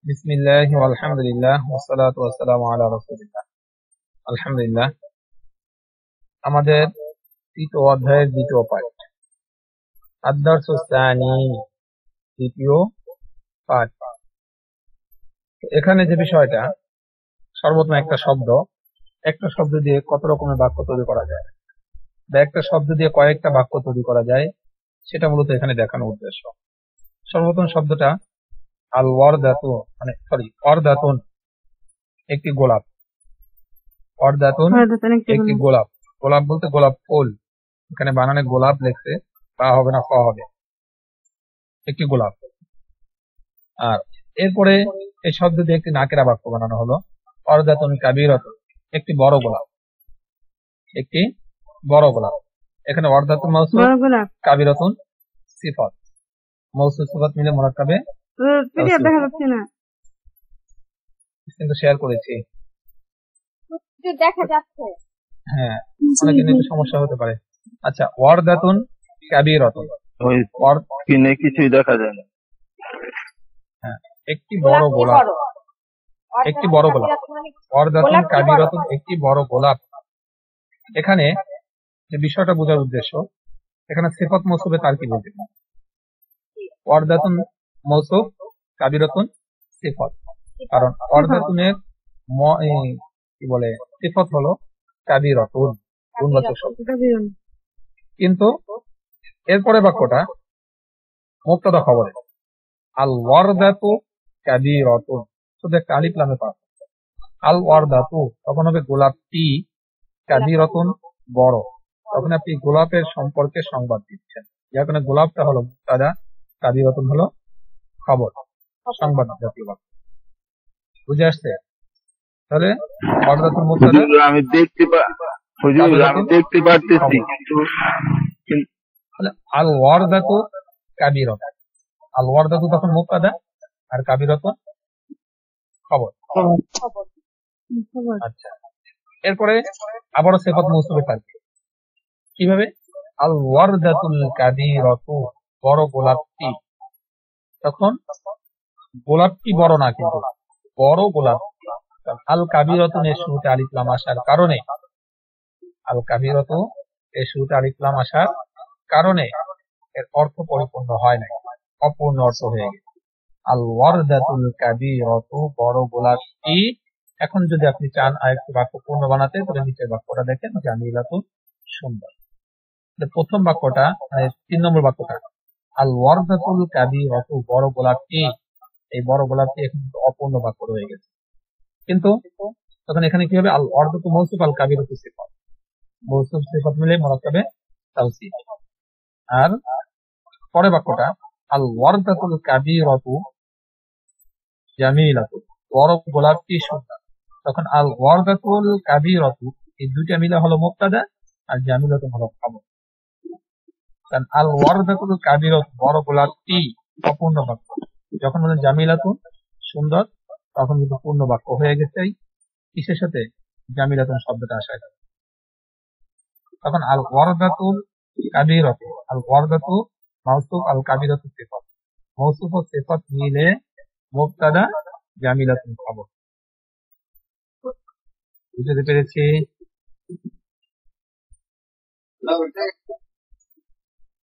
বিসমিল্লাহি আলহামদুলিল্লাহ ওয়াসসালাতু ওয়াসসালামু আলা রাসূলিল্লাহ। আলহামদুলিল্লাহ, আমাদের তৃতীয় অধ্যায়ের দ্বিতীয় পাঠ, আদ-দারসু সানি, দ্বিতীয় পাঠ। এখানে যে বিষয়টা, সর্বপ্রথম একটা শব্দ দিয়ে কত রকমের বাক্য তৈরি করা যায় বা একটা শব্দ দিয়ে কয়েকটা বাক্য তৈরি করা যায়, সেটা মূলত এখানে দেখানোর উদ্দেশ্য। সর্বপ্রথম শব্দটা আল ওয়ারদাতু, ওয়ারদাতুন, একটি গোলাপ। ওয়ারদাতুন একটি গোলাপ। গোলাপ বলতে গোলাপ ফুল, এখানে বানানে গোলাপ লেখছে, বা হবে না, ফ হবে। একটি গোলাপ। আর এরপরে এই শব্দ দিয়ে একটি নাকেরা বাক্য বানানো হলো, ওয়ারদাতুন কাবীরাতুন, একটি বড় গোলাপ। একটি বড় গোলাপ। এখানে ওয়ারদাতুন মাউসুফ, কাবীরাতুন সিফাত। মাউসুফ সিফাত মিলে মুরাক্কাবে দেখা যাচ্ছে না, কিন্তু শেয়ার করেছি। দেখা যাচ্ছে, হ্যাঁ, অনেকের একটু সমস্যা হতে পারে। আচ্ছা, ওয়ারদাতুন কাবীরাতুন, ওই কিনে কিছুই দেখা যায় না। হ্যাঁ, একটি বড় গোলাপ। একটি বড় গোলাপ। ওয়ারদাতুন কাবীরাতুন, একটি বড় গোলাপ। এখানে যে বিষয়টা বোঝার উদ্দেশ্য, এখানে সিফাত মৌসুফে তার কি বলতে পারে? ওয়ারদাতুন মৌসুফ, কাবীরাতুন সিফাত। কারণ ওয়ারদাতুনের কি বলে সিফাত হলো কাবীরাতুন, গুণবাচক শব্দ। কিন্তু এরপরে বাক্যটা মুবতাদা খবরে, আল ওয়ারদাতু কাবীরাতুন, শুধু একটা আলিফ লামে পাস। আল ওয়ারদাতু তখন হবে গোলাপটি, কাবীরাতুন বড়। তখন আপনি গোলাপের সম্পর্কে সংবাদ দিচ্ছেন, যার কারণে গোলাপটা হলো মুবতাদা, কাবীরাতুন হলো খবর, সংবাদ জাতীয় বাক্য। বুঝে আসছে? তাহলে ওয়ারদাতুন মুবতাদা, আমি দেখতে পারতেছি, আল ওয়ারদাতু কাবীরাতুন। আল ওয়ারদাতু তখন মুবতাদা আর কাবীরাতুন খবর। আচ্ছা, এরপরে আবারও সিফাত মৌসুফে থাকবে। কিভাবে? আল ওয়ারদাতুল কাবীরাতু, বড় গোলাপটি। তখন গোলাপটি বড় না, কিন্তু বড় গোলাপ। আল কাবীরাতুন এর শুরুতে আলিফ লাম আসার কারণে, আল কাবীরাতু এর শুরুতে আলিফ লাম আসার কারণে এর অর্থ পরিপূর্ণ হয় নাই, অপূর্ণ অর্থ হয়ে গেছে। আল ওয়ারদাতুল কাবীরাতু, বড় গোলাপটি। এখন যদি আপনি চান আরেকটি বাক্য পূর্ণ বানাতে, তাহলে নিচের বাক্যটা দেখেন, জামিলাতুন, সুন্দর। প্রথম বাক্যটা, মানে 3 নম্বর বাক্যটা, আল ওয়ারদাতুল কাবীরাতু, বড় গোলাপটি। এই বড় গোলাপটি এখন অপূর্ণ বাক্য রয়ে গেছে। কিন্তু তখন এখানে কি হবে? আল ওয়ারদাতু মৌসুফ, আল কাবীরাতু সিফাত। মৌসুফ সিফাত মিলে মুরাক্কাবে তাওসীফ। আর পরের বাক্যটা, আল ওয়ারদাতুল কাবীরাতু জামিলাতুন, বড় গোলাপটি সুন্দর। তখন আল ওয়ারদাতুল কাবীরাতু, এই দুইটা মিলে হলো মুবতাদা, আর জামিলাতুন হলো খবর। কারণ আল ওয়ারদাতুল কাবীরাতু, বড় গোলাপটি, অপূর্ণ বাক্য। যখন বলেন জামিলাতুন, সুন্দর, তখন কিন্তু পূর্ণ বাক্য হয়ে গেছে। কিসের সাথে? জামিলাতুন শব্দটা আসায়। তখন আল ওয়ারদাতুল কাবীরাতু, আল ওয়ারদাতু মাউসুফ, আল কাবীরাতু সিফাত। মৌসুফ ও সিফাত মিলে মুবতাদা, জামিলাতুন খবর। বুঝতে পেরেছি?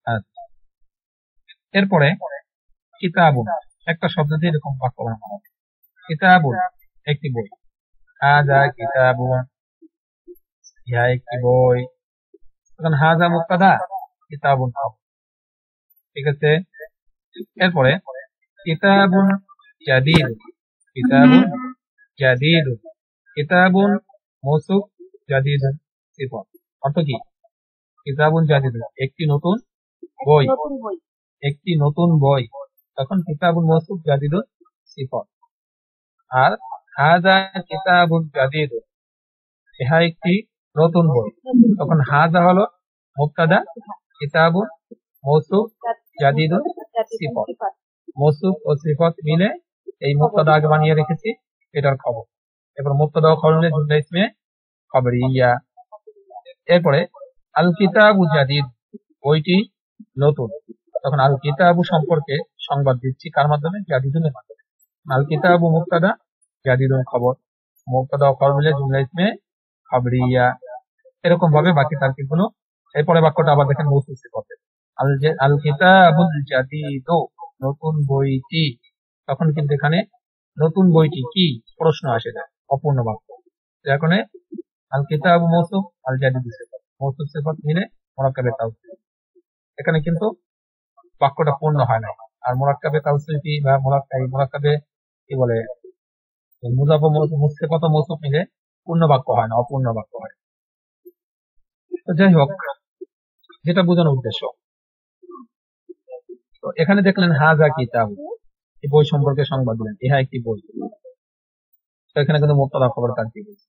আচ্ছা, এরপরে কিতাবুন, একটা শব্দ দিয়ে এরকম বাক্য বানানো হবে। কিতাবুন একটি বই। হাযা কিতাবুন, ইহা একটি বই। তখন হাযা মুবতাদা, কিতাবুন খবর। ঠিক আছে? এরপরে কিতাবুন জাদীদ, কিতাবুন জাদীদ, কিতাবুন মৌসুফ, জাদীদুন সিফাত। অর্থ কি? কিতাবুন জাদীদ, একটি নতুন বই, একটি নতুন বই। তখন কিতাবুন মৌসুফ, জাদীদুন সিফাত। আর হাযা কিতাবুন জাদীদ, ইহা একটি নতুন বই। তখন হাযা হলো মুবতাদা, কিতাবুন মৌসুফ, জাদীদুন সিফাত। মৌসুফ ও সিফাত মিলে এই মুবতাদা আগে বানিয়ে রেখেছি, এটার খবর। এরপর মুবতাদা ও খবর মিলে জুমলা ইসমে খবরিয়া। এরপরে আল কিতাবু জাদীদ, বইটি নতুন। তখন আল কিতাবু সম্পর্কে সংবাদ দিচ্ছি, কার মাধ্যমে? জাদীদুনের মাধ্যমে। আল কিতাবু মুবতাদা জাদিদুন খবর, মুবতাদা ও খবর মিলে জুমলা ইসমে খাবরিয়া। এরকম ভাবে বাকি তারকিব গুলো। এরপরে বাক্যটা আবার দেখেন মৌসুফ সিফাতের। আল কিতাবুল জাদিদু, নতুন বইটি। তখন কিন্তু এখানে নতুন বইটি কি প্রশ্ন আসে না, অপূর্ণ বাক্য। যার কারণে আল কিতাবু মৌসুফ, আল জাদিদু সিফাত, মৌসুফ সিফাত মিলে মুরাক্কাবে তাওসীফ। এখানে কিন্তু বাক্যটা পূর্ণ হয় না। আর মুরাক্কাবে তাওসীফি বা মুরাক্কাবে কি বলে, মুজাফ ও সিফাত ও মৌসুফ মিলে পূর্ণ বাক্য হয় না, অপূর্ণ বাক্য হয়। তো যাই হোক, যেটা বোঝানোর উদ্দেশ্য, তো এখানে দেখলেন হাজা কিতাব, এই বই সম্পর্কে সংবাদ দিলেন, ইহা একটি বই। তো এখানে কিন্তু মুবতাদা খবর তারকিব হয়েছে।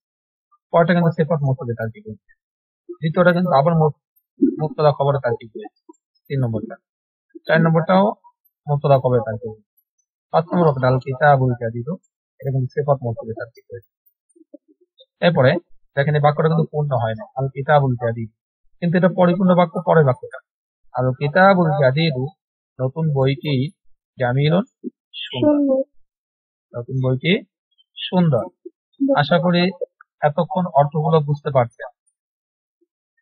পরটা কিন্তু সিফাত মুবতাদা তারকিব হয়েছে। দ্বিতীয়টা কিন্তু আবার মুবতাদা খবর তারকিব হয়েছে, 3 নম্বরটা। 4 নম্বরটাও মুবতাদা খবর তারকিব হয়েছে। 5 নম্বর আল কিতাবুল জাদিদ, এটা কিন্তু সিফাত মুবতাদা তারকিব হয়েছে। এরপরে দেখেন এই বাক্যটা কিন্তু পূর্ণ হয় না, আল কিতাবুল জাদিদ, কিন্তু এটা পরিপূর্ণ বাক্য। পরের বাক্যটা আল কিতাবুল জাদিদু, নতুন বইটি জামিলুন সুন্দর, নতুন বইটি সুন্দর। আশা করি এতক্ষণ অর্থগুলো বুঝতে পারছেন।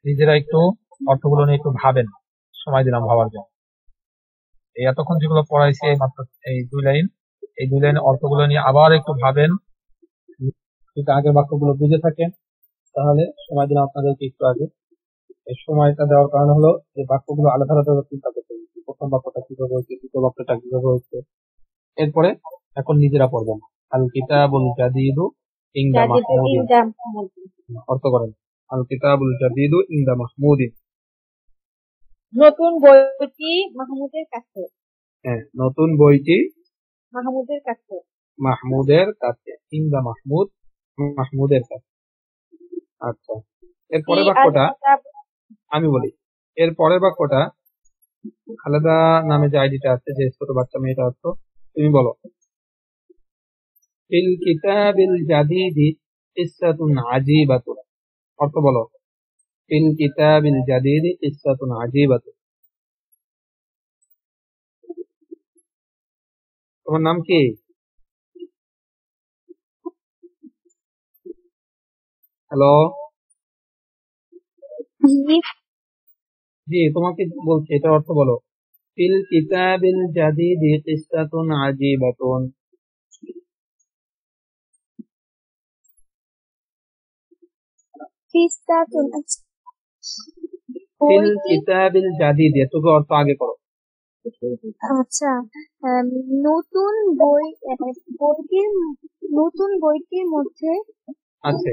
নিজেরা একটু অর্থগুলো নিয়ে একটু ভাবেন, সময় দিলাম ভাবার জন্য। এই এতক্ষণ যেগুলো পড়াইছি এই মাত্র এই 2 লাইন, এই 2 লাইনের অর্থগুলো নিয়ে আবার একটু ভাবেন। যদি আগের বাক্যগুলো বুঝে থাকেন তাহলে সময় দিলাম আপনাদেরকে একটু আগে। এই সময়টা দেওয়ার কারণ হলো যে বাক্যগুলো আলাদা আলাদা চিন্তা করতে হবে। প্রথম বাক্যটা কিভাবে হয়েছে, দ্বিতীয় বাক্যটা কিভাবে হয়েছে। এরপরে এখন নিজেরা পড়বেন। আল কিতাবুল জাদিদু ইনদা মাহমুদিন, অর্থ করেন। আল কিতাবুল জাদিদু ইনদা মাহমুদিন, নতুন বইটি মাহমুদের কাছে। হ্যাঁ, নতুন বইটি মাহমুদের কাছে। মাহমুদের কাছে, ইনদা মাহমুদ, মাহমুদের কাছে। আচ্ছা, এরপরে বাক্যটা আমি বলি। এর পরের বাক্যটা খালেদা নামে যে আইডিটা আছে, যে ছোট বাচ্চা মেয়েটা আছে, তুমি বলো। ফিল কিতাবিল জাদিদি কিসসাতুন আজীবাতুন, অর্থ বলো। ফিল কিতাবিল জাদিদি কিসসাতুন আজীবাতুন। তোমার নাম কি? হ্যালো, জি, তোমাকে বলছি, এটা অর্থ বলো। ফিল কিতাবিল জাদিদি কিসসাতুন আজীবাতুন। ফিল কিতাবিল জাদিদি, এটুকু অর্থ আগে করো। আচ্ছা, নতুন বই, নতুন বইটির মধ্যে আছে,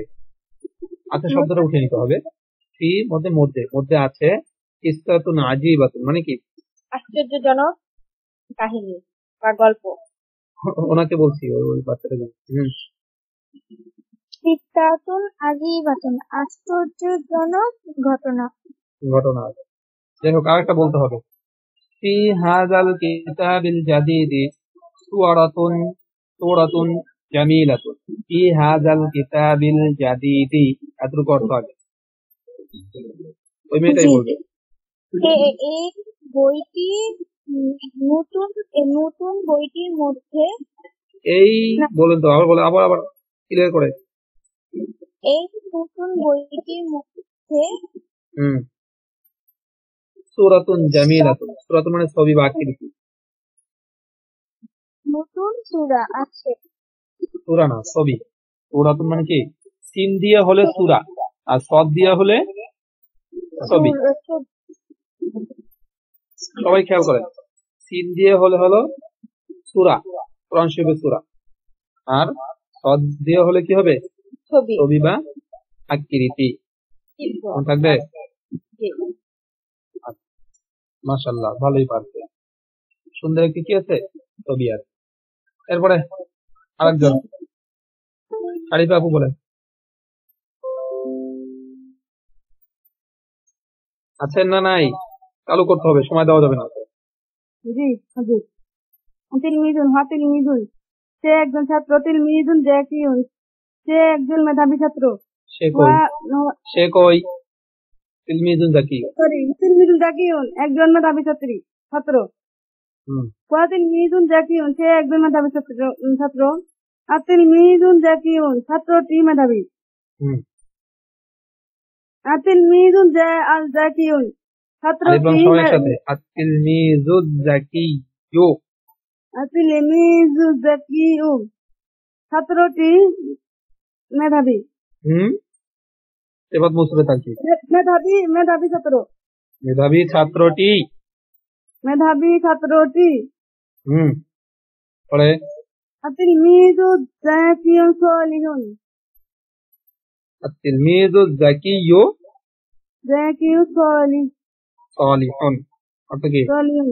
আচ্ছা শব্দটা উঠে নিতে হবে। ফি মধ্যে মধ্যে মধ্যে আছে, কিসসাতুন আজীবাতুন মানে কি? আশ্চর্যজনক কাহিনী বা গল্প। ওনাকে বলছি, ওই বাচ্চাটাকে। কিসসাতুন আজীবাতুন, আশ্চর্যজনক ঘটনা। ঘটনা আছে। যাই হোক, আরেকটা বলতে হবে। ফি হাযাল কিতাবিল জাদিদি সূরাতুন সূরাতুন জামিলাতুন। ফি হাযাল কিতাবিল জাদিদি, এতটুকু অর্থ আগে। ওই মেয়েটাই বলবে। এই বইটি নতুন, নতুন বইটির মধ্যে, এই বলেন তো, আবার বলে, আবার আবার ক্লিয়ার করে। এই নতুন বইটির মধ্যে সূরাতুন জামিলাতুন, সূরাতুন মানে ছবি বা আকৃতি। নতুন সূরা আছে। সূরা না, ছবি। সূরাতুন মানে কি? সিন দিয়ে হলে সূরা, আর সদ দিয়ে হলে ছবি। সবাই খেয়াল করেন, সিন দিয়ে হলে হলো সূরা, কোরআন শরীফের সূরা, আর সদ দিয়ে হলে কি হবে? ছবি বা আকৃতি। মনে থাকবে? মাশাআল্লাহ, ভালোই পারছে। সুন্দর একটি কি আছে? ছবি আছে। এরপরে আরেকজন আরিফা আপু বলেন। আছেন না নাই? চালু করতে হবে, সময় দেওয়া যাবে না। জি হুজুর। তিলমিজুন, সে একজন ছাত্র। তিলমিজুন জাকিউন, সে একজন মেধাবী ছাত্র। সে কই? সে কই? তিলমিজুন জাকিউন, সরি, তিলমিজুন জাকিউন একজন মেধাবী ছাত্র। হুম ওয়াতিল মিজুন জাকিউন সে একজন মেধাবী ছাত্র আতিল মিজুন জাকিউন ছাত্রটি মেধাবী হুম আতিল মিজুন আল জাকিউন আলিফ লাম ছাত্রটি সবাই একসাথে আত-তিলমিজুজ জাকিয়্যু আতিল মিজু জাকিউন ছাত্রটি মেধাবী হুম সিফাত মৌসুফে তাকিদ মেধাবী ছাত্র মেধাবী ছাত্রটি মেধাবী ছাত্রটি হুম পরে আতিল মিজু জাকিউন সলিহুন আত-তিলমিজুজ জাকিয়্যু জাকিউন সালিহুন অর্থ কি? সলিহুন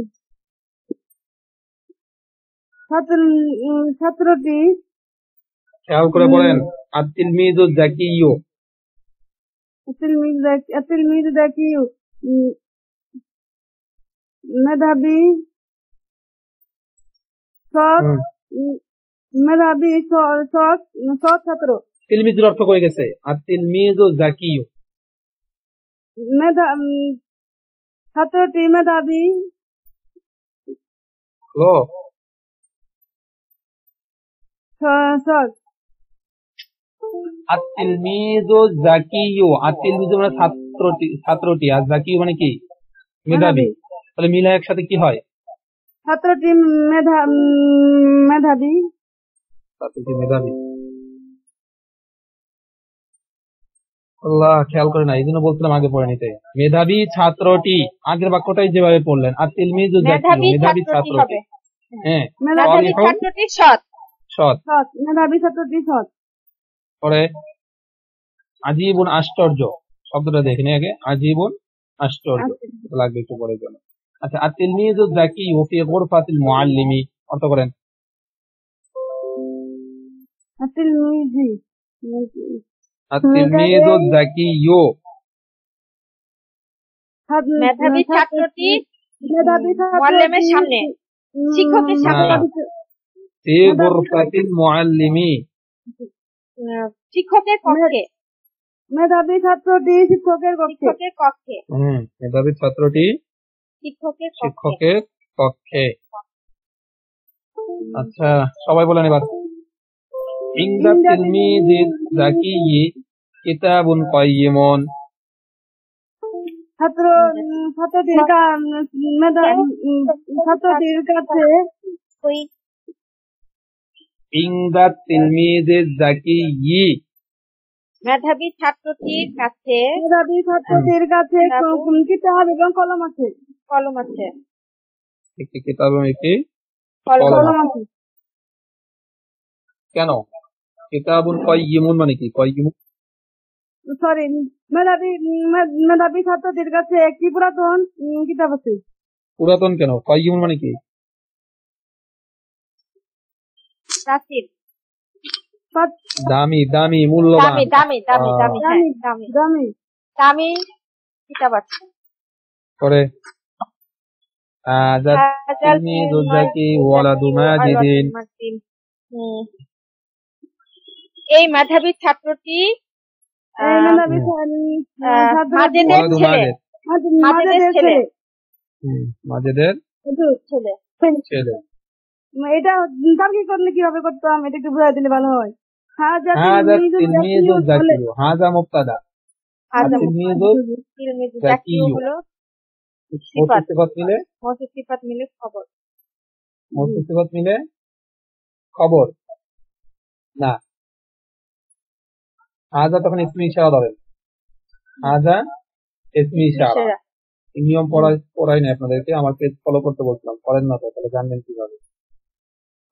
ছাত্রটি খেয়াল করে পড়েন আত-তিলমিজুজ জাকিয়্যু আতিল মিজু জাকিউন মেধাবী সৎ হুম মেধাবী সৎ ছাত্র তিলমিজুর অর্থ করে গেছে আত-তিলমিজুজ জাকিয়্যু ছাত্রটি মেধাবী হলো সৎ আত-তিলমিজুজ জাকিয়্যু আত-তিলমিজু মানে ছাত্রটি আর জাকিয়্যু মানে কি? মেধাবী। তাহলে মিলে একসাথে কি হয়? ছাত্রটি মেধাবী ছাত্রটি মেধাবী। আল্লাহ খেয়াল করে না, এই জন্য বলছিলাম আগে পড়ে নিতে। মেধাবী ছাত্রটি, আগের বাক্যটাই যেভাবে পড়লেন আত-তিলমিজু জাকিয়্যু মেধাবী ছাত্রটি। হ্যাঁ মেধাবী ছাত্রটি সৎ সৎ। মেধাবী ছাত্রটি সৎ পরে আজীবন আশ্চর্য শব্দটা দেখে নি আগে, আজীবন আশ্চর্য লাগবে একটু পরে জন্য। আচ্ছা আত-তিলমিজু জাকিয়্যু ফি গুরফাতিল মুআল্লিমি অর্থ করেন। আতিল মিজি আত-তিলমিজু জাকিয়্যু মেধাবী ছাত্রটি মেধাবী মুআল্লিমের সামনে, শিক্ষকের সামনে, ফি গুরফাতিল মুআল্লিমি শিক্ষকের কক্ষে, মেধাবী ছাত্রটি শিক্ষকের কক্ষে মেধাবী ছাত্রটি শিক্ষকের কক্ষে। আচ্ছা সবাই বলেন এবার। ইনদা তিলমিজিজ জাকিয়্যি কিতাবুন কাইয়িমুন ছাত্রটির কাছে ইনদা তিলমিজিজ জাকিয়্যি মেধাবী ছাত্রটির কাছে কিতাব এবং কলম আছে একটি কিতাব এবং একটি কলম কলম আছে। কেন? কিতাবুন কাইয়িমুন মানে কি? কাইয়িমুন সরি মেধাবী ছাত্রটির কাছে একটি পুরাতন কিতাব আছে। পুরাতন কেন? কাইয়িমুন মানে কি? প্রাচীন, দামি দামি মূল্যবান দামি কিতাব আছে। পরে হাযা তিলমিজু জাকি ওয়ালাদু মাজিদিন এই মেধাবী ছাত্রটি মাজেদের ছেলে। মাজেদের ছেলে। এটা তার্কিক করলে কিভাবে করতাম, এটা একটু বুঝাই দিলে ভালো হয়। হাযা তিলমিজু জাকিয়্যু, হাযা মুবতাদা, তিলমিজু জাকিয়্যু হলো সিফাত মিলে খবর, সিফাত মিলে খবর না। হাযা তখন ইসমি ইশারা ধরেন, হাযা ইসমি ইশারা। এই নিয়ম পড়াই না আপনাদেরকে, আমার পেজ ফলো করতে বলছিলাম, করেন না তো তাহলে জানবেন কিভাবে।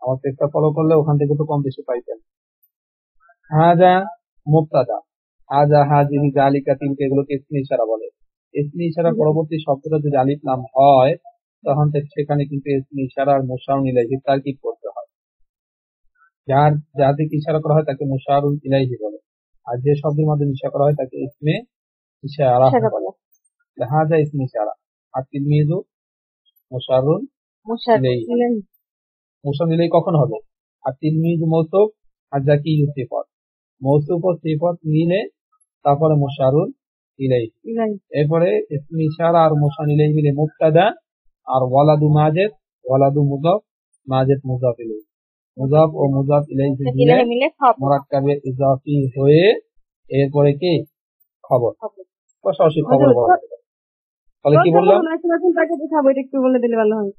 আমার পেজটা ফলো করলে ওখান থেকে একটু কম বেশি পাইতেন। হাযা মুবতাদা, হাযা হাযিহি যালিকা তিলকা এগুলোকে ইসমি ইশারা বলে। ইসমি ইশারা পরবর্তী শব্দটা যদি আলিফ লাম হয় তখন সেখানে কিন্তু ইসমি ইশারা আর মুশারুন ইলাইহি তারকিব করতে হয়। যার দিকে ইশারা করা হয় তাকে মুশারুন ইলাইহি বলে, আর যে শব্দের মধ্যে ইশারা করা হয় তাকে ইসমে ইশারা বলে। হাযা ইসমে ইশারা আর তিলমিজু মুশারুন ইলাইহি। মুশারুন ইলাইহি কখন হবে? আর তিলমিজু মৌসুফ আর জাকিয়্যু সিফাত, মৌসুফ ও সিফাত মিলে তারপরে মুশারুন ইলাইহি। এরপরে ইসমে ইশারা আর মুশারুন ইলাইহি মিলে মুবতাদা, আর ওয়ালাদু মাজেদ ওয়ালাদু মুজাফ, মাজেদ মুজাফ ইলাইহি। মুজাফ ও মুজাফ ইলাইহি মিলে মিলে খবর। মুরাক্কাবে ইজাফি হয়ে এরপরে কি খবর, সরাসরি খবর বলা হয়। তাহলে কি বললাম? তাকে দেখাবো, এটা একটু বলে দিলে ভালো হয়।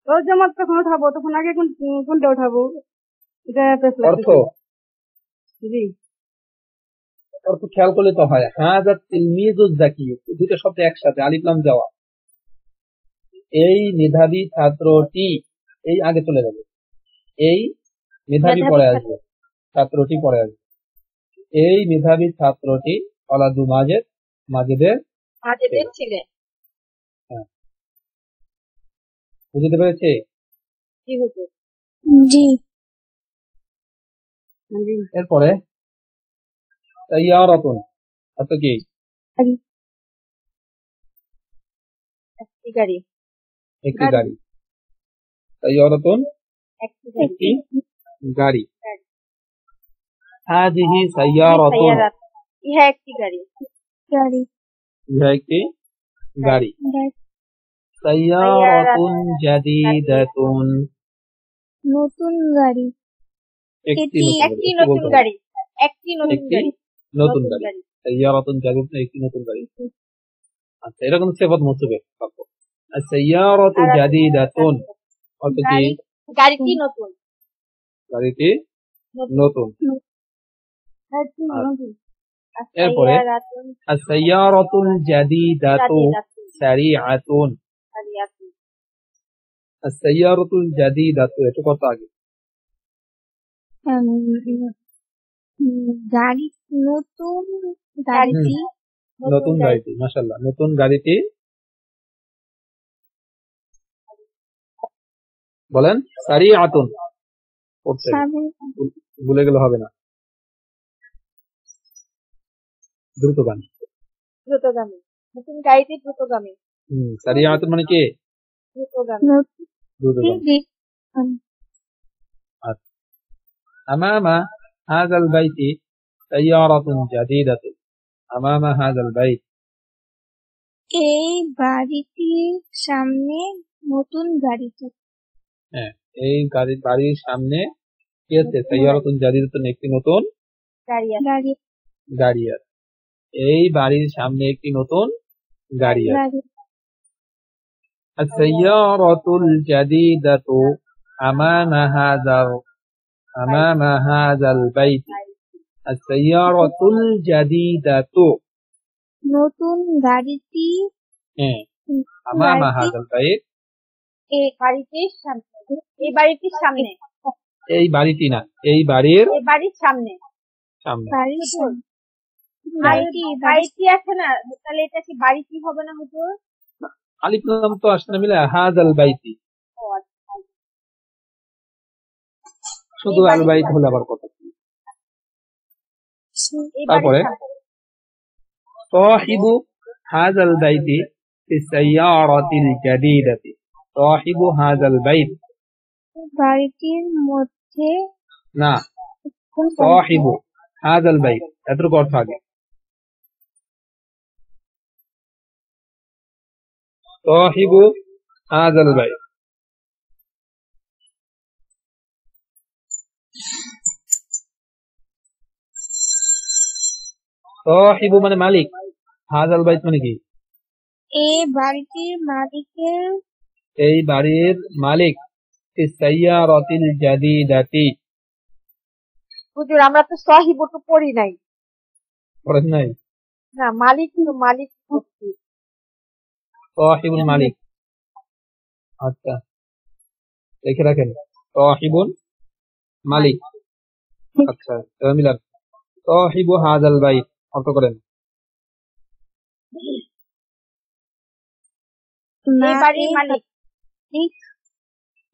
রোজ জামাত যখন উঠাবো তখন আগে কোনটা উঠাবো? এটা অর্থ জি, অর্থ খেয়াল করলে তো হয়। হাযা তিলমিযুজ যাকি, দুটো শব্দ একসাথে, আলিফ লাম দেওয়া। এই মেধাবী ছাত্রটি, এই আগে চলে যাবে, এই মেধাবী পরে আসবে, ছাত্রটি পরে আসবে। এই মেধাবী ছাত্রটি ওয়ালাদু মাজেদ, মাজেদের ছেলে। হ্যাঁ, বুঝতে পেরেছে? জি হুজুর। জি। এরপরে সাইয়ারাতুন, অর্থ কি? একটি গাড়ি। একটি গাড়ি। সাইয়ারাতুন একটি গাড়ি। হাযিহি সাইয়ারাতুন, ইহা একটি গাড়ি। ইহা একটি গাড়ি। সাইয়ারাতুন জাদিদাতুন, নতুন গাড়ি। একটি একটি নতুন গাড়ি। একটি নতুন গাড়ি। নতুন গাড়ি। সাইয়ারাতুন জাদিদাতুন, একটি নতুন গাড়ি। আচ্ছা, এটা কিন্তু সিফাত মৌসুফের বাক্য। আর সাইয়ারাতু জাদিদাতুন অর্থ কি? গাড়িটি নতুন। গাড়িটি নতুন। এরপরে as-sayyaratul jadidatu sari'atun, as-sayyaratul jadidatu এটা কত আগে? গাড়ি নতুন গাড়িটি। নতুন গাড়িটি, মাশাআল্লাহ, নতুন গাড়িটি। বলেন সারিআতুন, পড়তে ভুলে গেলে হবে না। দ্রুতগামী। দ্রুতগামী। নতুন গাড়িটি দ্রুতগামী। সারিআতুন মানে কি? দ্রুতগামী। দ্রুতগামী। আমামা হাযাল বাইতি সাইয়ারাতুন জাদিদাতুন, আমামা হাযাল বাইত, এই বাড়িটির সামনে নতুন গাড়িটি। হ্যাঁ, এই বাড়ির সামনে কি আছে? সাইয়ারাতুন জাদিদাতুন, একটি নতুন গাড়ি আছে। এই বাড়ির সামনে একটি নতুন গাড়ি আছে। as-sayyaratul jadidatu amama hadzal bayt, as-sayyaratul jadidatu, নতুন গাড়িটি amama hadzal bayt, এই বাড়িটির সামনে। এই বাড়িটির সামনে। এই বাড়িটি না, এই বাড়ির সামনে। সামনে। বাড়িটি আছে না, তাহলে এটা কি বাড়িটি হবে না হুজুর? আলিফ লাম তো আসে না মিলে, হাযাল বাইতি, শুধু আল বাইত হলে আবার কথা। তারপরে সাহিবু হাযাল বাইতি ফিস সাইয়ারাতিল জাদিদাতি, সাহিবু হাযাল বাইত, বাড়িটির মধ্যে না, সাহিবু হাযাল বাইত এতটুকু অর্থ আগে। সাহিবু হাযাল বাইত, সাহিবু মানে মালিক, হাযাল বাইত মানে কি? এই বাড়িটির মালিকের, এই বাড়ির মালিক। ফিস সাইয়ারাতিল জাদিদাতি, হুজুর আমরা তো সাহিবু তো পড়ি নাই। পড়েন নাই? না, মালিক মালিক পড়ছি। সাহিবুল মালিক। আচ্ছা, লিখে রাখেন, সাহিবুল মালিক। আচ্ছা, মিলান। সাহিবু হাযাল বাইত অর্থ করেন। এই বাড়ির মালিক।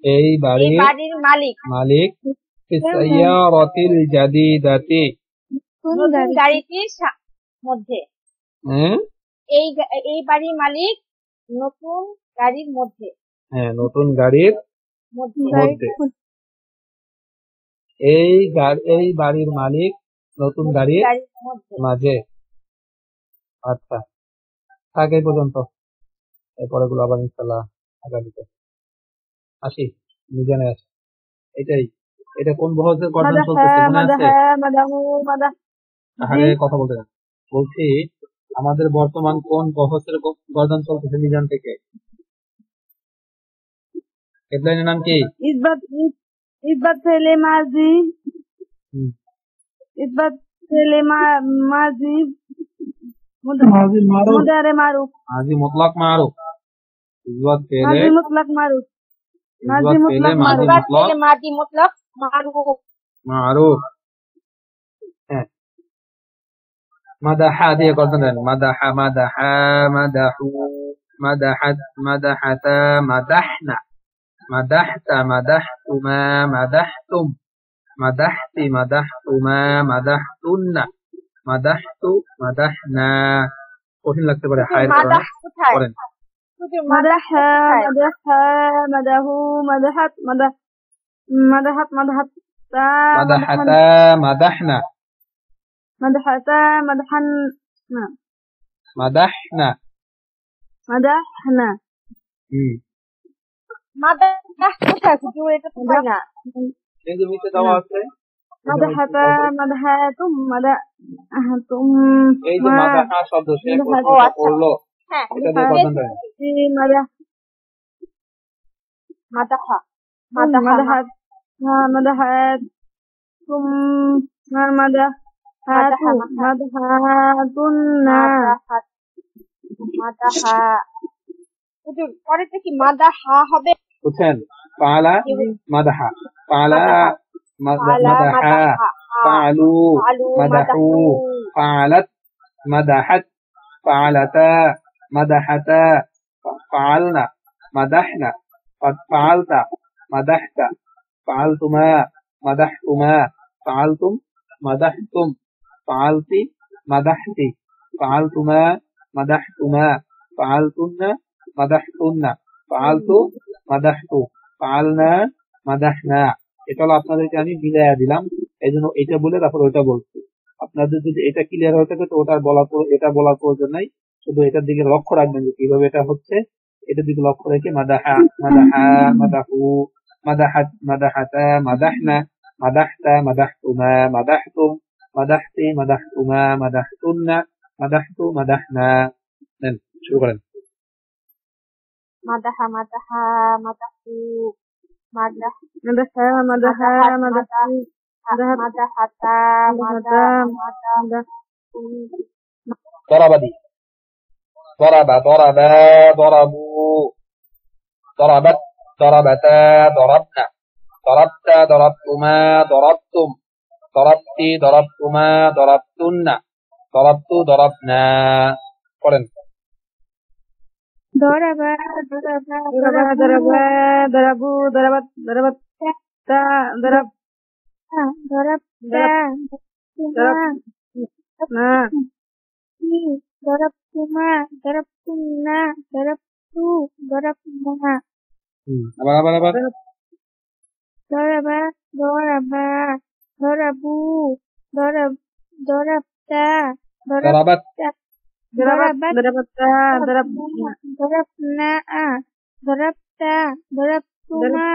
এই বাড়ির মালিক। মালিক ফিস সাইয়ারাতিল জাদিদাতি, নতুন গাড়িটির মধ্যে। এই বাড়ির মালিক নতুন গাড়ির মধ্যে। হ্যাঁ, নতুন গাড়ির মধ্যে। এই বাড়ির মালিক নতুন গাড়ির মাঝে। আচ্ছা, থাক এই পর্যন্ত, এরপরে গুলো আবার ইনশাআল্লাহ আগামীতে আসি মিজানে আসি। এটাই, এটা কোন বহরের গর্দন মাদাহা চলতেছে মনে আছে? মাদাহা মাদাহু মাদাহ। তাহলে কথা বলতে থাক। বলছি আমাদের বর্তমান কোন বহরের গর্দন চলতেছে মিজান থেকে? হেডলাইনের নাম কি? ইসবাত ইসবাত ফেলে মাজি হুম, ইসবাত ফেলে মাজি মুদারে মারুফ মাজি মুতলাক মারুফ। ইসবাত পেলে মাজি মুতলাক মারুফ মাজি ইসবাত পেলে মুতলাক মাজি মারুফ ইসবাত মুতলাক পেলে মাদি মুতলাক মারুফ। মারুফ। হ্যাঁ, মাদাহা দিয়ে গর্দন দেন। মাদাহা মাদাহা মাদাহু মাদাহাত মাদাহাতা মাদাহনা মাদাহতা মাদাহতুমা মাদাহতুম মাদাহতি মাদাহতুমা মাদাহতুন্না মাদাহতু মাদাহনা। কঠিন লাগতে পারে হায়ের কারণে মাদাহ কোথায়? করেন। হুজুর মাদাহা কোথায়? মাদাহা মাদাহু মাদাহাত মাদাহাত মাদাহাতা মাদাহাতা মাদাহনা মাদাহাতা মাদাহান মাদাহনা। মাদাহনা মাদাহ কোথায় হুজুর? এটা তো হয় না। এই জমিতে দেওয়া আছে। মাদাহাতা মাদাহাতুম মাদাহাতুম এই যে মাদাহা শব্দ সে মাদাহাত। প্রশ্নটা করলো, হ্যাঁ, এটা দিয়ে গর্দন দেন। মাদাহ মাদাহা মাদাহাত মাদাহাতুম মাদাহাতু মাদাহাতুন্না মাদাহাত মাদাহা। হুজুর পরেরটা কি মাদাহা হবে? বুঝছেন? পালা মাদাহা পালা পালা মাদাহা পালু পালু মাদাহু পালাত মাদাহাত পালাতা মাদাহাতা পালনা মাদাহনা পালতা মাদাহতা পালতুমা মাদাহতুমা পালতুম মাদাহতুম পালতি মাদাহতি পালতুমা মাদাহতুমা পালতুন্না মাদাহতুন্না পালতু মাদাহতু পালনা মাদাহনা। এটা হলো আপনাদেরকে আমি মিলাইয়া দিলাম, এই জন্য এটা বলে তারপর ওইটা বলছি। আপনাদের যদি এটা ক্লিয়ার হয়ে থাকে তো এটা বলার প্রয়োজন নাই, শুধু এটার দিকে লক্ষ্য রাখবেন যে কিভাবে এটা হচ্ছে, এটার দিকে লক্ষ্য রেখে মাদাহা মাদাহা মাদাহু মাদাহাত মাদাহাতা মাদাহনা মাদাহতা মাদাহতুমা মাদাহতুম মাদাহতি মাদাহতুমা মাদাহতুন্না মাদাহতু মাদাহনা। নেন শুরু করেন। মাদাহা মাদাহা মাদাহু মাদাহ মাদাহা মাদাহা মাদাহু মাদাহাতা মাদাহ ضربدي ضرب ضربا ضربوا ضربت ضربتا ضربنا ضربت ضربتما ضربتم ضربتي ضربتما ضربتن ضربت ضربنا. করেন। ضربا ضربا ضربوا ضربت ضربتا ضربتا ضربتما ضربتنا ضربتو ضربنا আবার ضربا ضربا ضربوا ضربتا ضربت ضربتا ضربنا ضربتا ضربتما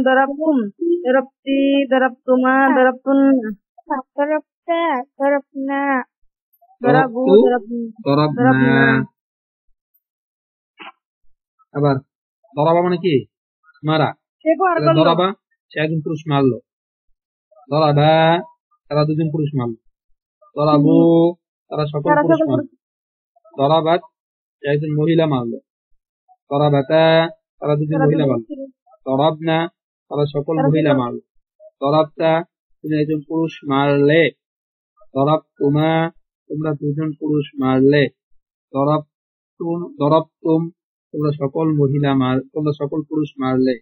ضربتم ضربتي ضربتما ضربتن ضربتا ضربنا ضربوا ضربنا। আবার দরাবা মানে কি? মারা। দরাবা সে একজন পুরুষ মারলো, দরাবা তারা দুজন পুরুষ মারলো, দরাবু তারা সকল পুরুষ মারলো, দরাবাত সে একজন মহিলা মারলো, দরাবাতা তারা দুজন মহিলা মারলো, দরাবনা তারা সকল মহিলা মারলো, দরাবতা তুমি একজন পুরুষ মারলে, দরাবতুমা তোমরা দুজন পুরুষ মারলে, দরাবতুম তোমরা সকল পুরুষ মারলে,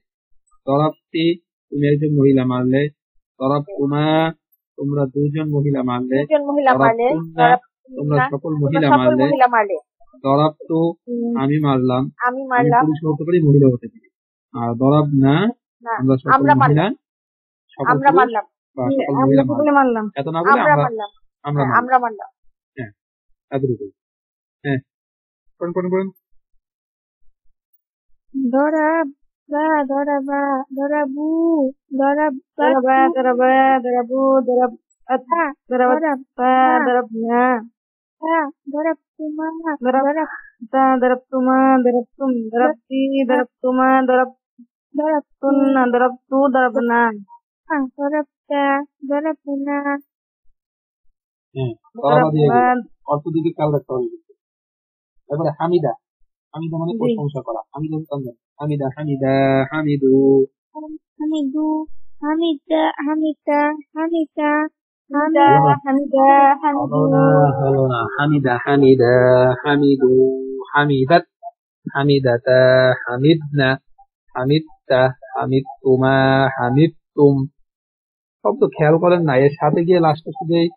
দরাবতি তুমি একজন মহিলা মারলে, দরাবতুমা তোমরা দুজন মহিলা মারলে, দরাবতুন্না তোমরা সকল মহিলা মারলে, দরাবতু আমি মারলাম, আমি পুরুষ হতে পারি মহিলা হতে পারি, আর দরাবনা আমরা সকল মহিলা সকল পুরুষ বা সকল মহিলা মারলাম। এত না বলে আমরা মারলাম। হ্যাঁ এতটুকু। হ্যাঁ পড়েন। Doraba, doraba, dorabu, doraba, doraba, dorabu, dorabata, dorabata, dorabna, dorabtuma, dorabta, dorabtuma, dorabtum, dorabti, dorabtuma, dorabtunna, dorabtu, dorabna, dorabta, dorabna, হ্যাঁ, বরাবর দিয়ে গেল। dorabban, অর্থ দিকে খেয়াল রাখতে হবে কিন্তু। এবারে হামিদা, হামিদা মানে জি। প্রশংসা করা। হামিদা উত্তম। Hamida Hamida হামিদু। Hamidu, Hamida, Hamida, Hamida, হলো না, Hamida, হলো না, হলো না। হামিদা হামিদা হামিদু হামিদাত হামিদাতা হামিদনা হামিদতা হামিদতুমা হামিদতুম। সব তো খেয়াল করেন না, এর সাথে গিয়ে লাস্টে শুধু এই,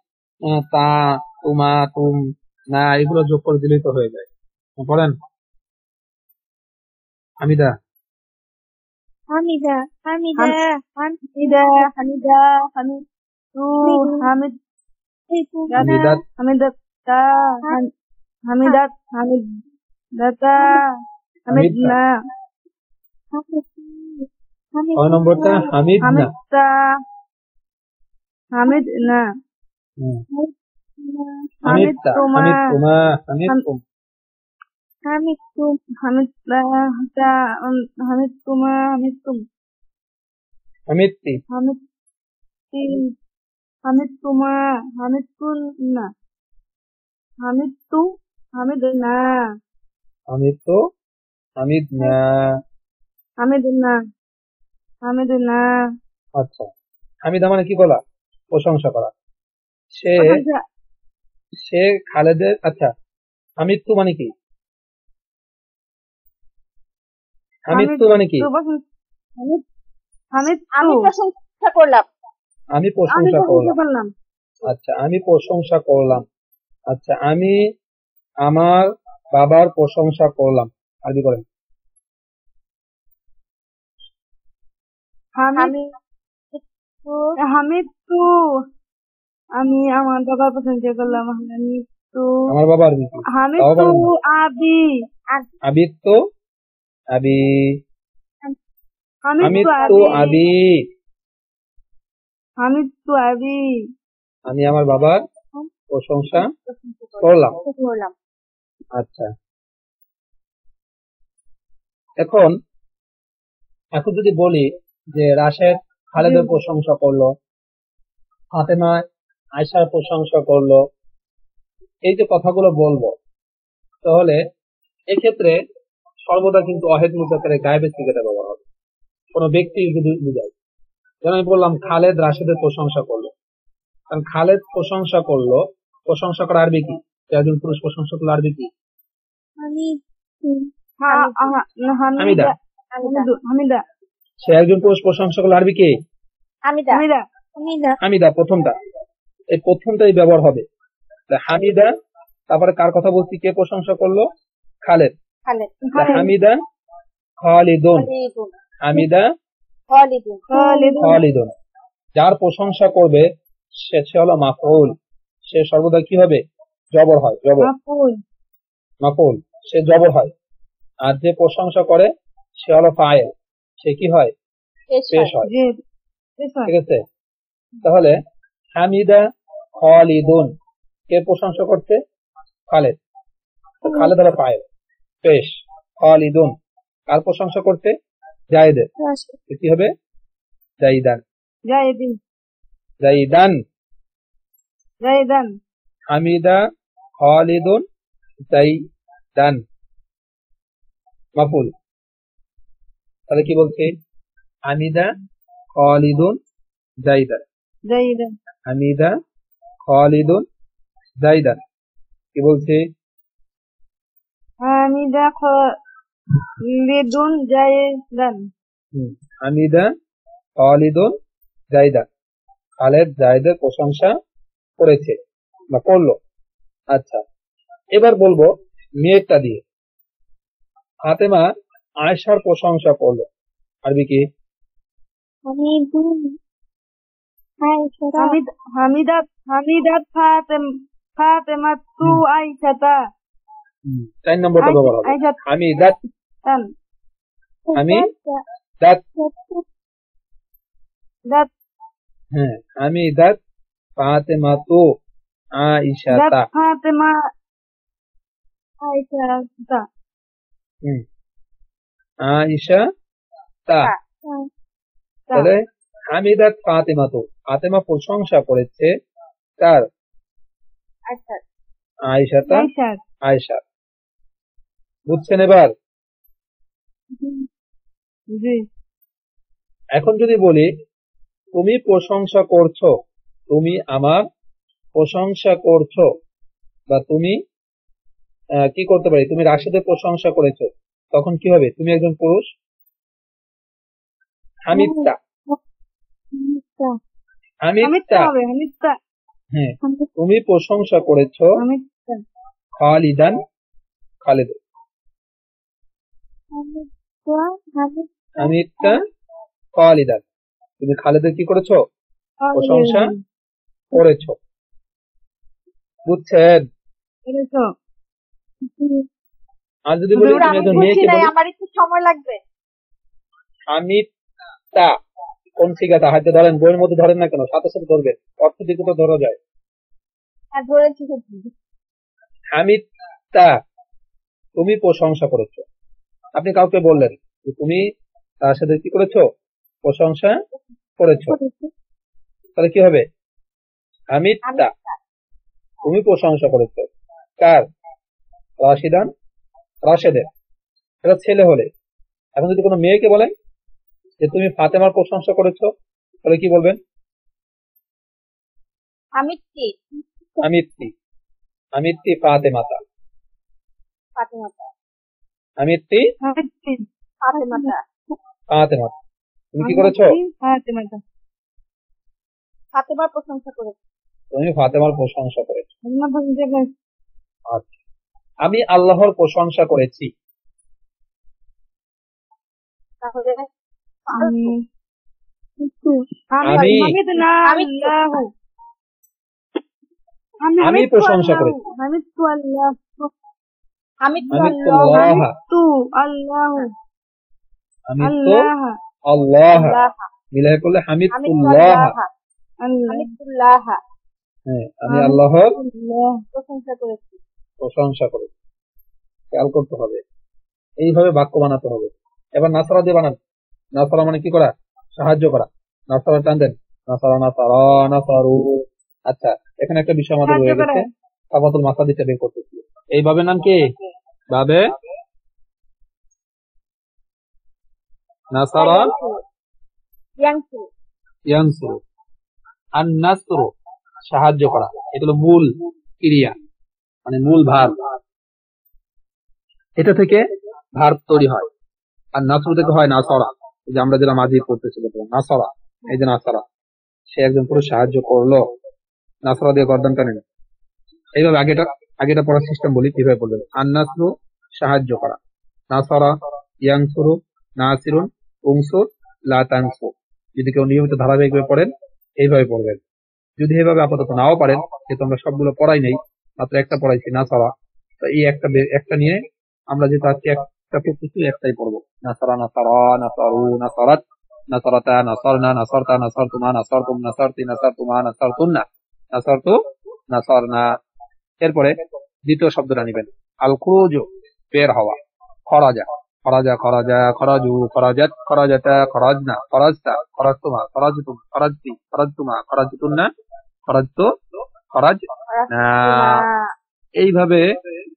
তা, তুমা, তুম, না এগুলো যোগ করে দিলেই তো হয়ে যায়। বলেন Hamida. Hamida, Hamida, Hamida, Hamida, Hamidu, Hamid, হামিদাত Hamidata, Hamidat, Hamidata, হামিদনা। Hamidna, 6 নম্বরটা হামিদনা। Hamidta, Hamidna, হুম, হামিদতা Hamidtuma, হামিদতুমা হামিদতুম। Hamidtum, Hamidta, Hamidtuma, Hamidtum, হামিদতি Hamidti, Hamidtuma, Hamidtunna, Hamidtu, Hamidna, হামিদতু হামিদনা। Hamidna, Hamidna, আচ্ছা, হামিদা মানে কি বলা? প্রশংসা করা। সে সে খালেদের, আচ্ছা হামিদতু মানে কি? হামিদতু মানে কি? Hamidtu, আমি প্রশংসা করলাম। আমি আমি প্রশংসা করলাম। করলাম। আচ্ছা, আমি প্রশংসা করলাম। আচ্ছা, আমি আমার বাবার প্রশংসা করলাম। আরবি করেন। হামিদতু, আমি আমার বাবার প্রশংসা করলাম। হামিদতু, আমার বাবা আরবি কি? তাও হামিদতু পারেন না। আবি, আবিত্তু আবি। হামিদতু হামিদতু আবি, আবি। হামিদতু আবি, আমি আমার বাবার প্রশংসা করলাম। আচ্ছা, এখন এখন যদি বলি যে রাশেদ খালেদের প্রশংসা করলো, ফাতেমা আয়েশার প্রশংসা করলো, এই যে কথাগুলো বলবো, তাহলে এক্ষেত্রে সর্বদা কিন্তু অহেদ মুতাকারে গায়েবের সিগাটা ব্যবহার হবে, কোনো ব্যক্তি যদি বুঝায়। যেমন আমি বললাম খালেদ রাশেদের প্রশংসা করলো, কারণ খালেদ প্রশংসা করলো, প্রশংসা করা আরবি কি? একজন পুরুষ প্রশংসা করলো আরবি কি? হামিদা। হামিদা, সে একজন পুরুষ প্রশংসা করলো আরবি কি? হামিদা। হামিদা, হামিদা প্রথমটা, এই প্রথমটাই ব্যবহার হবে। তা হামিদা, তারপরে কার কথা বলছি, কে প্রশংসা করলো? খালেদ। খালেদ। তা হামিদা খালিদুন, খালিদুন। হামিদা খালিদুন। খালিদুন। যার প্রশংসা করবে সে হলো মাফউল, সে সর্বদা কি হবে? জবর হয়, জবর। মাফউল, সে জবর হয়। আর যে প্রশংসা করে সে হলো ফাইল, সে কি হয়? পেশ হয়। ঠিক আছে, তাহলে হামিদা খালিদুন, কে প্রশংসা করতে? খালেদ। তো খালেদ হলো ফাইল, পেশ। খালিদুন কার প্রশংসা করতে? জায়েদের, কি হবে? জাইদান। জাইদান। হামিদা খালিদুন জাইদান, মাফুল। তাহলে কি বলছে? হামিদা খালিদুন জাইদান। হামিদা খালিদুন জাইদান, কি বলছে? হামিদা খালিদুন জাইদান। হামিদা খালিদুন জাইদান, খালেদ জায়েদের প্রশংসা করেছে বা করলো। আচ্ছা, এবার বলবো মেয়েটা দিয়ে। ফাতেমা আয়েশার প্রশংসা করলো, আরবি কি? হামিদাত ফাতেমাতু আয়েশাতা। 4 নম্বরটা ব্যবহার হবে। হামিদাত আমি দাত দাত হ্যাঁ আমি দাত ফাতেমাতু আয়েশাতা দাত ফাতেমা আয়েশা তা আয়েশা তা তাহলে হামিদাত ফাতেমাতু ফাতেমা প্রশংসা করেছে তার আচ্ছা আয়েশাতা আয়েশা আয়েশা বুঝছেন এবার? জি এখন যদি বলি তুমি প্রশংসা করছো, তুমি আমার প্রশংসা করছো, বা তুমি কি করতে পারি, তুমি রাশেদের প্রশংসা করেছো, তখন কি হবে? তুমি একজন পুরুষ। হামিদতা হামিদতা হামিদতা হবে হামিদতা হ্যাঁ তুমি প্রশংসা করেছো হামিদতা খালিদান খালিদ হামিদতা খালিদান তুমি খালিদের কি করেছো? প্রশংসা করেছো। বুঝছেন? আর যদি বলি তুমি আমি একজন বুঝি মেয়েকে নাই, বলি আমার একটু সময় লাগবে। হামিদতা কোন শিখাতা হাতে ধরেন, বইয়ের মধ্যে ধরেন না কেন, সাথে সাথে ধরবেন, অর্থ দিকে তো ধরা যায়। হ্যাঁ ধরেছি। হামিদতা তুমি প্রশংসা করেছো। আপনি কাউকে বললেন যে তুমি তার সাথে কি করেছো? প্রশংসা করেছো। তাহলে কি হবে? হামিদতা তুমি প্রশংসা করেছো কার? রাশিদান রাশেদের। এটা ছেলে হলে। এখন যদি কোনো মেয়েকে বলেন যে তুমি ফাতেমার প্রশংসা করেছো, তাহলে কি বলবেন? হামিদতি আমিত্তি আমিত্তি ফাতেমাতা ফাতেমাতা আমিত্তি ফাতেমাতা ফাতেমাতা তুমি কি করেছো? ফাতেমার প্রশংসা করেছে। তুমি ফাতেমার প্রশংসা করেছো। আচ্ছা আমি আল্লাহর প্রশংসা করেছি। তাহলে আমি প্রশংসা করেছি। আল্লাহ মিলাই করলে হামিদুল্লাহ। হ্যাঁ আমি আল্লাহর প্রশংসা করেছি। প্রশংসা করেছি। খেয়াল করতে হবে, এইভাবে বাক্য বানাতে হবে। এবার নাসারা দিয়ে বানান। নাসারা মানে কি করা? সাহায্য করা। নাসারা টান দেন, নাসারা নাসারা নাসারু। আচ্ছা এখানে একটা বিষয় আমাদের রয়ে গেছে, তাবাতুল মাথা দিতে বের করতেছি। এইভাবে নাম কি? ভাবে নাসারা ইয়ানসুরু। আর নাসরু সাহায্য করা, এটা হলো মূল ক্রিয়া, মানে মূল ভার্ব। এটা থেকে ভার্ব তৈরি হয়। আর নাসরু থেকে হয় নাসরা, যে আমরা যেটা মাঝি পড়তেছিল নাসরা, এই যে নাসরা, সে একজন পুরো সাহায্য করলো। নাসরা দিয়ে গর্দান টানেন। এইভাবে আগেটা পড়ার সিস্টেম বলি, কিভাবে বলবেন। আর নাসরু সাহায্য করা, নাসরা ইয়ানসুরু নাসিরুন উনসুর লা তানসুর। যদি কেউ নিয়মিত ধারাবাহিকভাবে পড়েন এইভাবে পড়বেন। যদি এভাবে আপাতত নাও পারেন, যেহেতু আমরা সবগুলো পড়াই নেই, মাত্র একটা পড়াইছি নাসারা, তো এই একটা নিয়ে আমরা যেহেতু আজকে একটা পড়তেছি একটাই পড়বো। নাসারা নাসারা নাসারু নাসারাত নাসারাতা নাসারনা নাসারতা নাসারতুমা নাসারতুম নাসারতি নাসারতুমা নাসারতুন্না নাসারতু নাসারনা। এরপরে দ্বিতীয় শব্দটা নিবেন, আল খুরুজু বের হওয়া, খরাজা খরাজা খরাজা খরাজু খরাজাত খরাজাতা খরাজনা খরাজতা খরাজতুমা খরাজতুম খরাজতি খরাজতুমা খরাজতুন্না খরাজতু খরাজ না। এইভাবে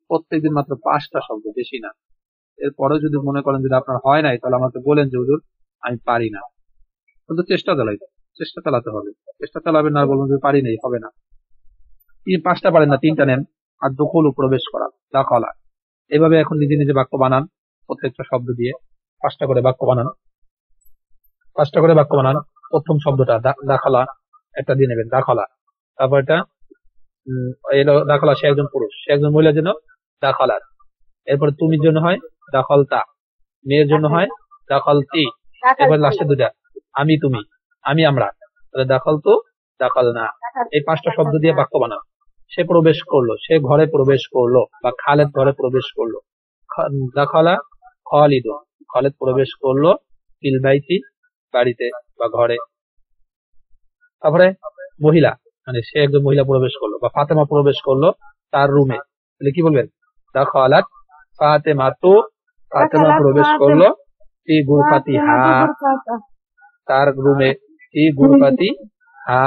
প্রত্যেকদিন মাত্র 5টা শব্দ, বেশি না। এরপরে যদি মনে করেন যদি আপনার হয় নাই, তাহলে আমাকে বলেন যে হুজুর আমি পারি না, কিন্তু চেষ্টা চালাতে হবে। চেষ্টা চালাবেন না, বলবেন যে পারি নাই, হবে না। 5টা পারেন না, 3টা নেন। আর দখল প্রবেশ করা, দাখলা। এইভাবে এখন নিজে নিজে বাক্য বানান, প্রত্যেকটা শব্দ দিয়ে 5টা করে বাক্য বানান। 5টা করে বাক্য বানান। প্রথম শব্দটা দাখলা, একটা দিয়ে নেবেন দাখলা। তারপর এটা এলো দাখলা, সে একজন পুরুষ, সে একজন মহিলার জন্য দাখলাত। এরপরে তুমির জন্য হয় দাখলতা, মেয়ের জন্য হয় দাখলতি। এবার লাস্টে দুটা, আমি তুমি, আমি আমরা, তাহলে দাখলতু দাখলনা। এই 5টা শব্দ দিয়ে বাক্য বানান। সে প্রবেশ করলো, সে ঘরে প্রবেশ করলো, বা খালেদ ঘরে প্রবেশ করলো। দাখলা খালিদুন, খালেদ প্রবেশ করলো ফিল বাইতি, বাড়িতে বা ঘরে। তারপরে মহিলা, মানে সে একজন মহিলা প্রবেশ করলো, বা ফাতেমা প্রবেশ করলো তার রুমে, তাহলে কি বলবেন? দাখালাত ফাতেমাতু, ফাতেমা দাখালাত প্রবেশ ফাতেমা করলো ফি গুরফাতিহা, গুরফাতা। তার রুমে, ফি গুরফাতি হা,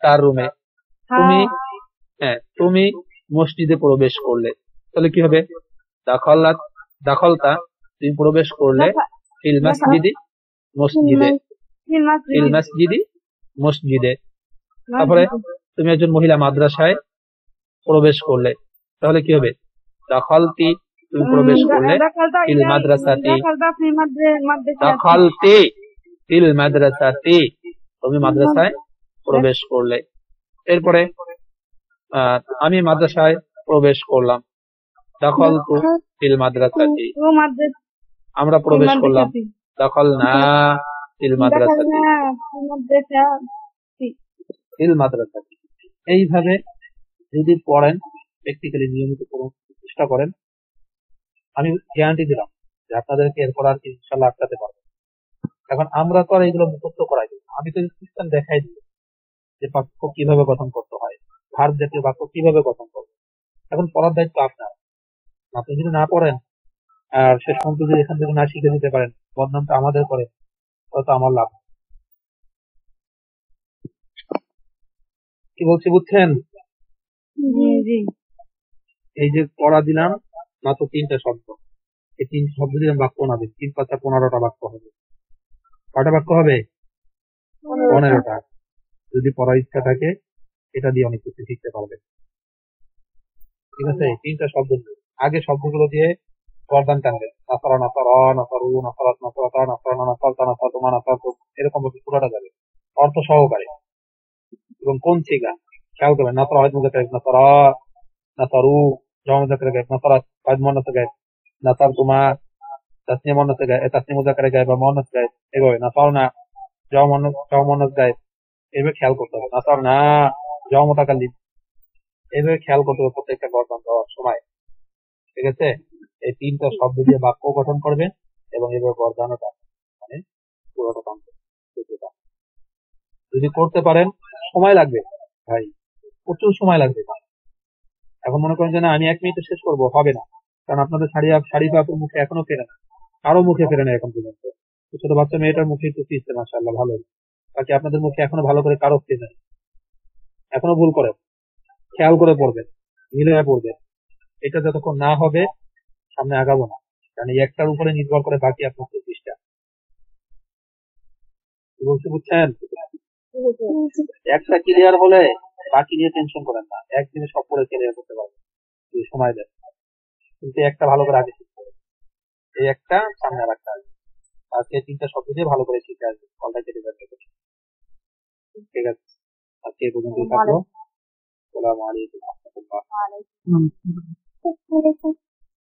তার রুমে। তুমি, হ্যাঁ, তুমি মসজিদে প্রবেশ করলে, তাহলে কি হবে? দাখালাত, দাখলতা, তুমি প্রবেশ করলে ফিল মাসজিদি, মসজিদে, ফিল মাসজিদি, মসজিদে। তারপরে তুমি একজন মহিলা মাদ্রাসায় প্রবেশ করলে, তাহলে কি হবে? দাখালতি, তুমি প্রবেশ করলে ফিল মাদ্রাসাতি, দাখালতি ফিল মাদ্রাসাতি, তুমি মাদ্রাসায় প্রবেশ করলে। এরপরে আমি মাদ্রাসায় প্রবেশ করলাম, দাখালতু ফিল মাদ্রাসাতি, আমরা প্রবেশ করলাম, দাখালনা ফিল মাদ্রাসাতি, ফিল মাদ্রাসাতি। এইভাবে যদি পড়েন, প্র্যাকটিক্যালি নিয়মিত চেষ্টা করেন, আমি গ্যারান্টি দিলাম যে আপনাদেরকে এরপর আর ইনশাল্লাহ আটকাতে পারবো। এখন আমরা তো আর এইগুলো মুখস্থ করাই দিই, আমি তো সিস্টেম দেখাই দিই যে বাক্য কিভাবে গঠন করতে হয়, ভার্ব জাতীয় বাক্য কিভাবে গঠন করবে। এখন পড়ার দায়িত্ব আপনার। আপনি যদি না পড়েন আর শেষ পর্যন্ত যদি এখান থেকে না শিখে দিতে পারেন, বদনামটা আমাদের করে, তত আমার লাভ। কি বলছি বুঝছেন? এই যে পড়া দিলাম মাত্র 3টা শব্দ, এই 3 শব্দ দিয়ে বাক্য বানাবে, 3 পাঁচটা 15টা বাক্য হবে। কয়টা বাক্য হবে? 15টা। যদি পড়ার ইচ্ছা থাকে এটা দিয়ে অনেক কিছু শিখতে পারবেন। ঠিক আছে? 3টা শব্দ দিয়ে আগে শব্দগুলো দিয়ে গর্দান টানবেন, নাসারা, নাসারা, নাসারু, নাসারাত, নাসারাতা, নাসারানা, নাসারতা, নাসারতুমা, নাসারতুম, এরকম ভাবে পুরোটা যাবে অর্থ সহকারে। এবং কোন সিগা খেয়াল করবেন, নাসারা হয় মুজাক্কার এক, নাসারা, নাসারু জমা মুজাক্কার এক, নাসারাত হয় মুয়ান্নাস এক, নাসারতুমা তাসনিয়া মুয়ান্নাস এক, তাসনিয়া মুজাক্কার এক বা মুয়ান্নাস এক, এভাবে নাসারনা জমা মুয়ান্নাস এক, এভাবে খেয়াল করতে হবে। নাসারনা জমা মুতাকাল্লিম, এভাবে খেয়াল করতে হবে প্রত্যেকটা গঠন দেওয়ার সময়। ঠিক আছে? এই 3টা শব্দ দিয়ে বাক্য গঠন করবেন এবং এভাবে গর্দানটা, মানে পুরোটা টানবেন। যদি করতে পারেন, সময় লাগবে ভাই, প্রচুর সময় লাগবে। এখন মনে করেন যে না আমি 1 মিনিটে শেষ করবো, হবে না, কারণ আপনাদের শাড়ি আপুর মুখে এখনো ফেরে না, কারো মুখে ফেরে না এখন পর্যন্ত। ছোট বাচ্চা মেয়েটার মুখে তো ফিরছে মাশাআল্লাহ, ভালো। বাকি আপনাদের মুখে এখনো ভালো করে কারো ফিরে নাই, এখনো ভুল করে। খেয়াল করে পড়বেন, মিলে পড়বেন। এটা যতক্ষণ না হবে সামনে আগাবো না, কারণ এই একটার উপরে নির্ভর করে বাকি আপনার 25টা। বলতে বুঝছেন? একটা ক্লিয়ার হলে বাকি নিয়ে টেনশন করেন না, একদিনে সব করে ক্লিয়ার করতে পারবেন যদি সময় দেন। কিন্তু একটা ভালো করে আগে শিখতে হবে, এই একটা সামনে রাখতে হবে। আজকে 3টা শব্দ দিয়ে ভালো করে শিখে আসবে, কলটা কেটে যাবে। ঠিক আছে, আজকে এই পর্যন্তই থাকলো। আসসালামু আলাইকুম ওয়া রাহমাতুল্লাহ।